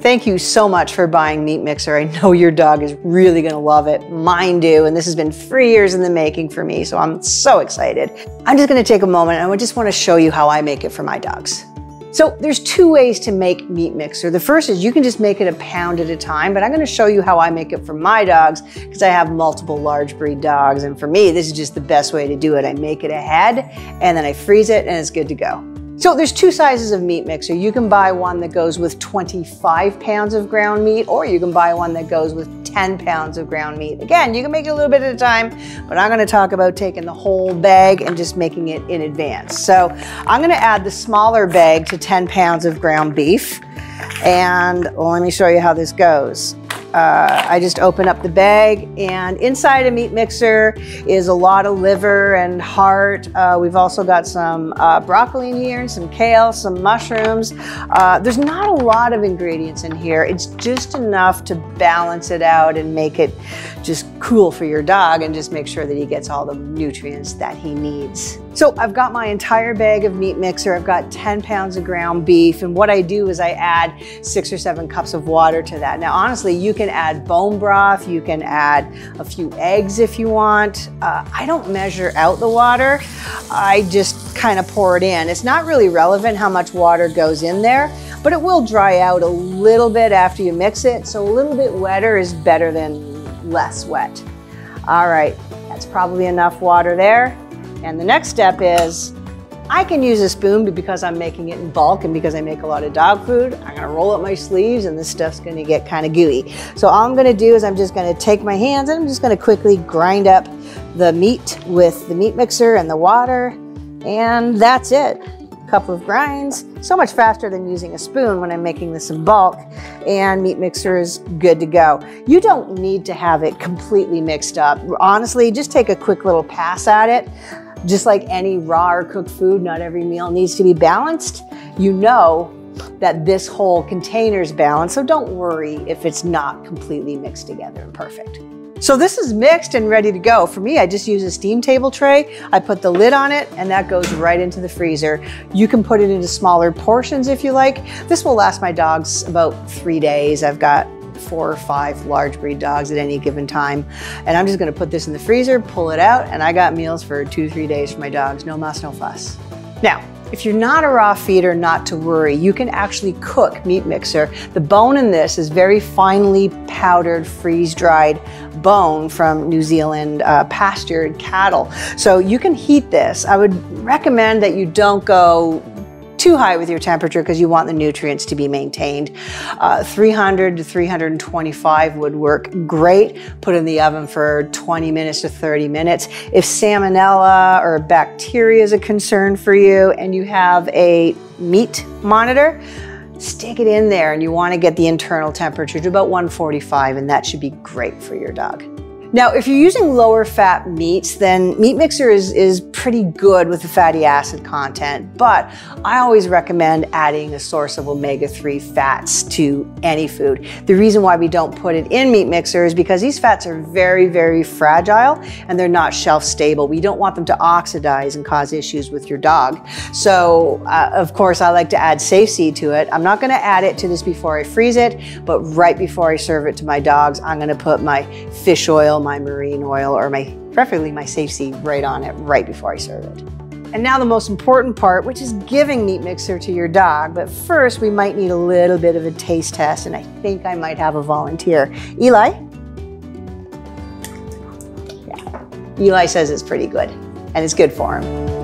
Thank you so much for buying Meat Mixer. I know your dog is really gonna love it. Mine do, and this has been 3 years in the making for me, so I'm so excited. I'm just gonna take a moment and I just wanna show you how I make it for my dogs. So there's 2 ways to make Meat Mixer. The first is you can just make it a pound at a time, but I'm gonna show you how I make it for my dogs because I have multiple large breed dogs, and for me, this is just the best way to do it. I make it ahead and then I freeze it and it's good to go. So there's 2 sizes of Meat Mixer. You can buy one that goes with 25 pounds of ground meat, or you can buy one that goes with 10 pounds of ground meat. Again, you can make it a little bit at a time, but I'm gonna talk about taking the whole bag and just making it in advance. So I'm gonna add the smaller bag to 10 pounds of ground beef. And let me show you how this goes. I just open up the bag, and inside a Meat Mixer is a lot of liver and heart. We've also got some broccoli in here, and some kale, some mushrooms. There's not a lot of ingredients in here. It's just enough to balance it out and make it just cool for your dog and just make sure that he gets all the nutrients that he needs. So I've got my entire bag of Meat Mixer. I've got 10 pounds of ground beef, and what I do is I add 6 or 7 cups of water to that. Now, honestly, you can add bone broth, you can add a few eggs if you want. I don't measure out the water. I just kind of pour it in. It's not really relevant how much water goes in there, but it will dry out a little bit after you mix it. So a little bit wetter is better than less wet. All right, that's probably enough water there. And the next step is I can use a spoon, but because I'm making it in bulk and because I make a lot of dog food, I'm gonna roll up my sleeves and this stuff's gonna get kind of gooey. So all I'm gonna do is I'm just gonna take my hands and I'm just gonna quickly grind up the meat with the Meat Mixer and the water, and that's it. Couple of grinds, so much faster than using a spoon when I'm making this in bulk, and Meat Mixer is good to go. You don't need to have it completely mixed up. Honestly, just take a quick little pass at it. Just like any raw or cooked food, not every meal needs to be balanced. You know that this whole container is balanced, so don't worry if it's not completely mixed together and perfect. So this is mixed and ready to go. For me, I just use a steam table tray. I put the lid on it and that goes right into the freezer. You can put it into smaller portions if you like. This will last my dogs about 3 days. I've got 4 or 5 large breed dogs at any given time. And I'm just gonna put this in the freezer, pull it out, and I got meals for 2-3 days for my dogs. No muss, no fuss. Now, if you're not a raw feeder, not to worry. You can actually cook Meat Mixer. The bone in this is very finely powdered, freeze-dried bone from New Zealand pastured cattle. So you can heat this. I would recommend that you don't go too high with your temperature because you want the nutrients to be maintained. 300 to 325 would work great. Put in the oven for 20 minutes to 30 minutes. If salmonella or bacteria is a concern for you and you have a meat monitor, stick it in there and you want to get the internal temperature to about 145, and that should be great for your dog. Now, if you're using lower fat meats, then Meat Mixer is pretty good with the fatty acid content, but I always recommend adding a source of omega-3 fats to any food. The reason why we don't put it in Meat Mixer is because these fats are very, very fragile and they're not shelf stable. We don't want them to oxidize and cause issues with your dog. So, of course, I like to add safe seed to it. I'm not gonna add it to this before I freeze it, but right before I serve it to my dogs, I'm gonna put my fish oil, my marine oil, or preferably my safe seed right on it right before I serve it. And now the most important part, which is giving Meat Mixer to your dog. But first we might need a little bit of a taste test, and I think I might have a volunteer. Eli? Yeah. Eli says it's pretty good and it's good for him.